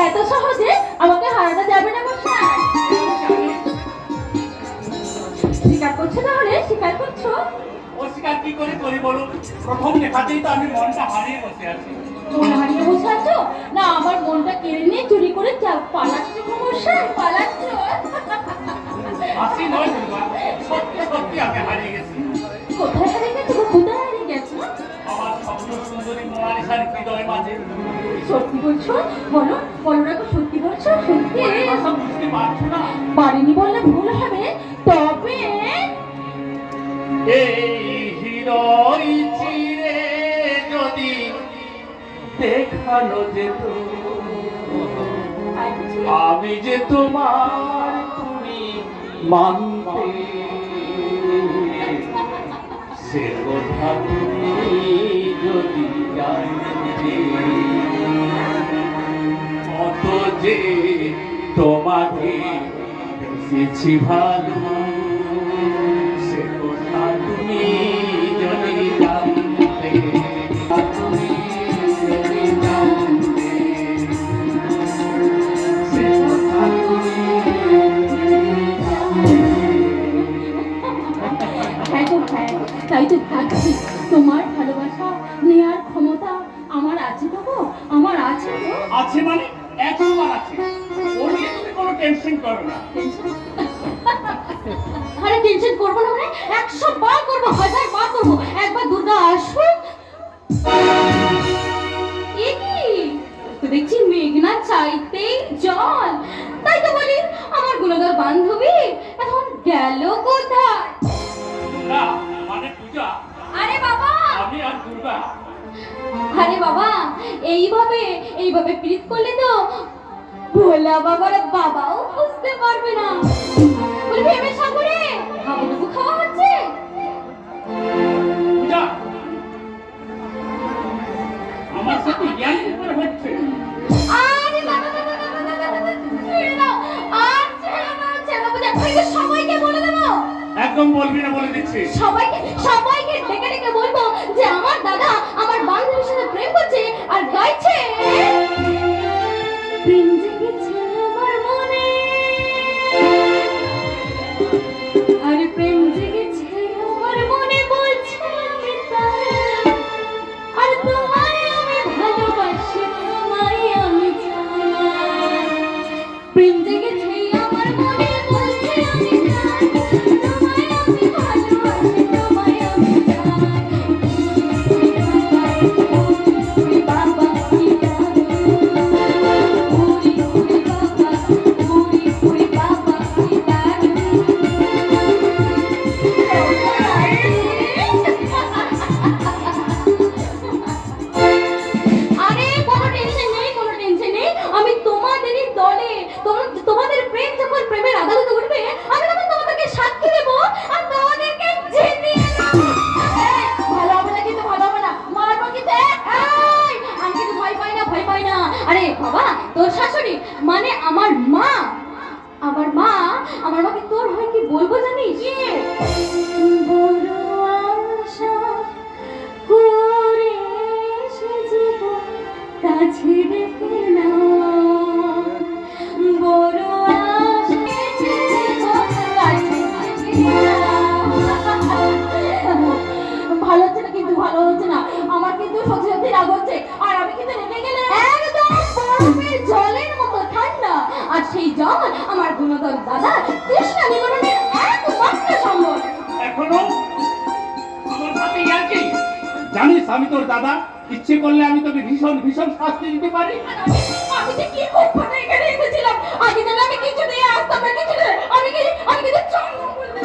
এত সহজে আমাকে হারানো যাবে না মশাই। স্বীকার করছো তাহলে? স্বীকার করছো? অস্বীকার কি করে করি বলো? প্রথম দেখাতেই তো আমি মনটা হারিয়ে বসে আছি। মন হারিয়ে বসে আছো? না আমার মনটা কেড়ে নিয়ে চুরি করে পালাচ্ছো মশাই, পালাচ্ছো? হাসি নয় দুর্গা, সত্যি সত্যি আমি হারিয়ে গেছি। কোথায় হারিয়ে গেছো? কোথায় হারিয়ে গেছো? আমার স্বপ্ন সুন্দরী মোনালিসার হৃদয় মাঝে। সত্যি বলছো? বলো বলো না, সত্যি বলছো? সত্যি? ভাষা বুঝতে পারছো না? পারিনি বললে ভুল হবে। তবে এই হৃদয় চিরে যদি দেখানো যেত আমি যে তোমার, তুমি মানতে, সে কথা তুমি যদি জানতে, কত যে তোমাকে বেশি ভালো, সে কথা তুমি যদি জানতে, তুমি যদি জানতে, সে কথা তুমি হ্যাঁ তো হ্যাঁ, তাই তো ভাবছি তোমার ভালোবাসা নেওয়ার ক্ষমতা আমার আছে তো গো, আমার আছে তো। আছে মানে 100 বার আছে, ও নিয়ে তুমি কোনো টেনশন করো না। আরে টেনশন করবো না মানে 100 বার করবো, 1000 বার করবো, একবার দুর্গা আসুক। এ কি তো দেখছি মেঘনা চাইতেই জল, তাই তো বলি আমার গুণধর বান্ধবী এখন গেল কোথায়? না মানে পূজা, আরে বাবা, আমি আর দুর্গা। আরে বাবা এইভাবে এইভাবে প্রীত করলে তো ভোলা বাবার বাবাও বুঝতে পারবে না। বলি ভেবে সাগরে হাবুডুবু খাওয়া হচ্ছে। পূজা, আমার সাথে জ্ঞান উপর হচ্ছে। আরে বাবা বাবা বাবা বাবা, ছেড়ে দাও, আর ছেড়ে দাও, ছেড়ে দাও। বুঝা আপনাকে সবাইকে বলে দেবো, একদম বলবি না বলে দিচ্ছি। সবাইকে সবাইকে ডেকে ডেকে বলবো যে আমার দাদা আমার বান্ধবীর সাথে প্রেম করছে আর গাইছে প্রেম জেগেছে আমার মনে, আর প্রেম জেগেছে আমার মনে, বলছে আমি তাই, আর তোমায় আমি ভালোবাসি, তোমায় আমি চাই, প্রেম জেগেছে আমার মনে, বলছে আমি তাই, তোমায় আমি ভালোবাসি, তোমায় আমি চাই। ওরে বাবা কি জাদু, ওরে ওরে বাবা, ওরে ওরে বাবা কি জাদু। আরে কোনো টেনশন নেই, কোনো টেনশন নেই, আমি তোমাদেরই দলে। তোমাদের প্রেম যখন প্রেমের আদালতে উঠবে আমি তখন তোমাদেরকে সাক্ষী দেবো আর তোমাদেরকে জিতিয়ে দেবো। ভালো হবে না কিন্তু, ভালো হবে না, মারবো কিন্তু। আমি কিন্তু ভয় পাই না, ভয় পাই না। আরে বাবা তোর শাশুড়ি মানে আমার মা, আমার মা, আমার মাকে তোর হয় কি বলবো জানিস? বড় আশা করে সেজব কাছে ডেকে না, বড় আশা সেজব কাছে ডেকে না। ভালো হচ্ছে না কিন্তু, ভালো হচ্ছে না, আমার কিন্তু সত্যি সত্যি রাগ হচ্ছে, আর আমি কিন্তু রেগে গেলে একদম বরফের জলের মতো ঠান্ডা, আর সেই জল আমার গুণধর দাদা তৃষ্ণা নিবারণের একমাত্র সম্বল। এখনো আমার সাথে ইয়ার্কি? জানিস আমি তোর দাদা, ইচ্ছে করলে আমি তোকে ভীষণ ভীষণ শাস্তি দিতে পারি। আমি যে কি কখনো এখানে এসেছিলাম, আগে জানলে আমি কিছু দিয়ে আসতাম না, কিছু দিয়ে আমি কিন্তু চন্দ্র বলতে